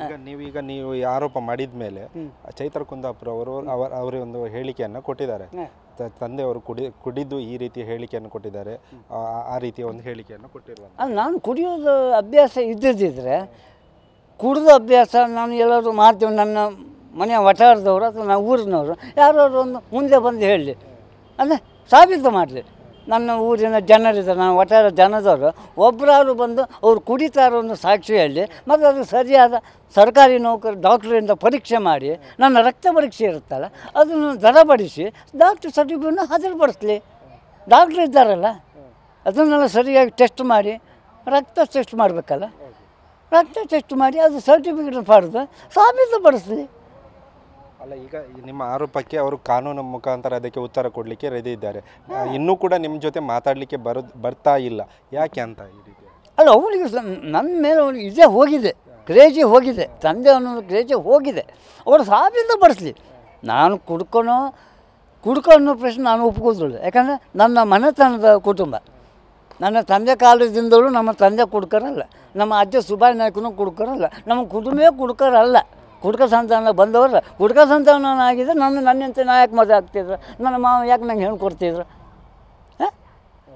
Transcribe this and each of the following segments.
ಈಗ ನೀವು ಈ ಆರೋಪ ಮಾಡಿದ ಮೇಲೆ ಚೈತ್ರ ಕುಂದಾಪುರ ಅವರು ಅವರೇ ಒಂದು ಹೇಳಿಕೆಯನ್ನು ಕೊಟ್ಟಿದ್ದಾರೆ. ತಂದೆಯವರು ಕುಡಿದು ಈ ರೀತಿಯ ಹೇಳಿಕೆಯನ್ನು ಕೊಟ್ಟಿದ್ದಾರೆ, ಆ ರೀತಿಯ ಒಂದು ಹೇಳಿಕೆಯನ್ನು ಕೊಟ್ಟಿರುವಂಥ. ನಾನು ಕುಡಿಯೋದು ಅಭ್ಯಾಸ ಇದ್ದಿದ್ದಿದ್ರೆ ಕುಡಿದು ಅಭ್ಯಾಸ ನಾನು ಎಲ್ಲರೂ ಮಾಡ್ತೀವಿ, ನನ್ನ ಮನೆಯ ವಠಾರದವರು ಅಥವಾ ನಾವು ಊರಿನವರು ಯಾರಾದ್ರು ಒಂದು ಮುಂದೆ ಬಂದು ಹೇಳಲಿ, ಅಂದರೆ ಸಾಬೀತು ಮಾಡಲಿ. ನನ್ನ ಊರಿನ ಜನರಿದ್ದಾರೆ, ನಾನು ವಠಾರ ಜನದವರು ಒಬ್ಬರಾದ್ರು ಬಂದು ಅವ್ರು ಕುಡಿತಾರೋ ಒಂದು ಸಾಕ್ಷಿ ಹೇಳಿ, ಮತ್ತು ಅದು ಸರಿಯಾದ ಸರ್ಕಾರಿ ನೌಕರಿ ಡಾಕ್ಟ್ರಿಂದ ಪರೀಕ್ಷೆ ಮಾಡಿ, ನನ್ನ ರಕ್ತ ಪರೀಕ್ಷೆ ಇರುತ್ತಲ್ಲ ಅದನ್ನು ದೃಢಪಡಿಸಿ ಡಾಕ್ಟ್ರ್ ಸರ್ಟಿಫಿಕೇಟ್ನ ಹಾಜರುಪಡಿಸ್ಲಿ. ಡಾಕ್ಟ್ರ್ ಇದ್ದಾರಲ್ಲ ಅದನ್ನೆಲ್ಲ ಸರಿಯಾಗಿ ಟೆಸ್ಟ್ ಮಾಡಿ, ರಕ್ತ ಟೆಸ್ಟ್ ಮಾಡಬೇಕಲ್ಲ, ರಕ್ತ ಟೆಸ್ಟ್ ಮಾಡಿ ಅದು ಸರ್ಟಿಫಿಕೇಟ್ ಪಡೆದು ಸಾಬೀತುಪಡಿಸ್ಲಿ. ಅಲ್ಲ, ಈಗ ನಿಮ್ಮ ಆರೋಪಕ್ಕೆ ಅವರು ಕಾನೂನು ಮುಖಾಂತರ ಅದಕ್ಕೆ ಉತ್ತರ ಕೊಡಲಿಕ್ಕೆ ರೆಡಿ ಇದ್ದಾರೆ. ಇನ್ನೂ ಕೂಡ ನಿಮ್ಮ ಜೊತೆ ಮಾತಾಡಲಿಕ್ಕೆ ಬರ್ತಾ ಇಲ್ಲ, ಯಾಕೆ ಅಂತ ಈ ರೀತಿ? ಅಲ್ಲ, ಅವಳಿಗೆ ನನ್ನ ಮೇಲೆ ಅವನಿಗೆ ಇದೇ ಹೋಗಿದೆ, ಕ್ರೇಜಿ ಹೋಗಿದೆ, ತಂದೆ ಅನ್ನೋದು ಕ್ರೇಜಿ ಹೋಗಿದೆ. ಅವರು ಸಾಬೀತುಪಡಿಸ್ಲಿ. ನಾನು ಕುಡ್ಕೊನೋ ಅನ್ನೋ ಪ್ರಶ್ನೆ ನಾನು ಒಪ್ಕೋದಿಲ್ಲ. ಯಾಕಂದರೆ ನನ್ನ ಮನೆತನದ ಕುಟುಂಬ, ನನ್ನ ತಂದೆ ಕಾಲದಿಂದಲೂ ನಮ್ಮ ತಂದೆ ಕುಡ್ಕರಲ್ಲ, ನಮ್ಮ ಅಜ್ಜ ಸುಭಾಷ್ ನಾಯ್ಕನೂ ಕುಡ್ಕರಲ್ಲ, ನಮ್ಮ ಕುಟುಂಬವೇ ಕುಡ್ಕರಲ್ಲ. ಕುಡ್ಕ ಸಂತಾನ ಬಂದವರು ಕುಡ್ಕ ಸಂತಾನನಾಗಿದ್ದರೆ ನನ್ನಂತೆ ನಾ ಯಾಕೆ ಮದುವೆ ಆಗ್ತಿದ್ರು, ನನ್ನ ಮಾವ ಯಾಕೆ ನಂಗೆ ಹೇಳ್ಕೊಡ್ತಿದ್ರು?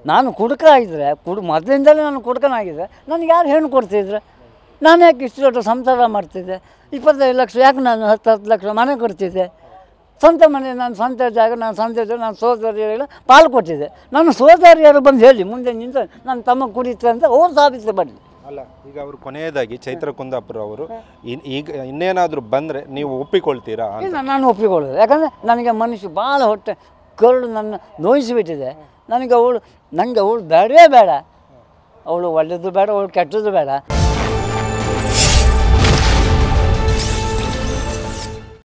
ನಾನು ಕುಡ್ಕ ಆಗಿದ್ರೆ ಮೊದಲಿಂದಲೇ ನಾನು ಕುಡ್ಕನಾಗಿದ್ದರೆ ನನಗೆ ಯಾರು ಹೆಣ್ಣು ಕೊಡ್ತಿದ್ರು? ನಾನು ಯಾಕೆ ಇಷ್ಟು ದೊಡ್ಡ ಸಂಸಾರ ಮಾಡ್ತಿದ್ದೆ? 25 ಲಕ್ಷ ಯಾಕೆ ನಾನು 10 ಲಕ್ಷ ಮನೆ ಕೊಡ್ತಿದ್ದೆ? ಸ್ವಂತ ಮನೆ, ನಾನು ಸ್ವಂತ ಜಾಗ, ನಾನು ಸ್ವಂತ ನಾನು ಸೋದರಿಯರೆಲ್ಲ ಪಾಲು ಕೊಟ್ಟಿದ್ದೆ. ನನ್ನ ಸೋದರಿಯರು ಬಂದು ಹೇಳಿ ಮುಂದೆ ನಿಂತು ನನ್ನ ತಮ್ಮ ಕುಡಿತಾರೆ ಅಂತ ಅವ್ರು ಸಾಬೀತು ಬರಲಿ. ಅಲ್ಲ, ಈಗ ಅವರು ಕೊನೆಯದಾಗಿ ಚೈತ್ರ ಕುಂದಾಪುರ ಅವರು ಈಗ ಇನ್ನೇನಾದರೂ ಬಂದರೆ ನೀವು ಒಪ್ಪಿಕೊಳ್ತೀರಾ? ನಾನು ಒಪ್ಪಿಕೊಳ್ಳೋದು. ಯಾಕಂದರೆ ನನಗೆ ಮನುಷ್ಯ ಭಾಳ ಹೊಟ್ಟೆ ಕರುಳು ನನ್ನ ನೋಯಿಸಿಬಿಟ್ಟಿದೆ. ನನಗೆ ಅವಳು ಬೇಡವೇ ಬೇಡ. ಅವಳು ಒಳ್ಳೆಯದು ಬೇಡ, ಅವಳು ಕೆಟ್ಟದ್ದು ಬೇಡ.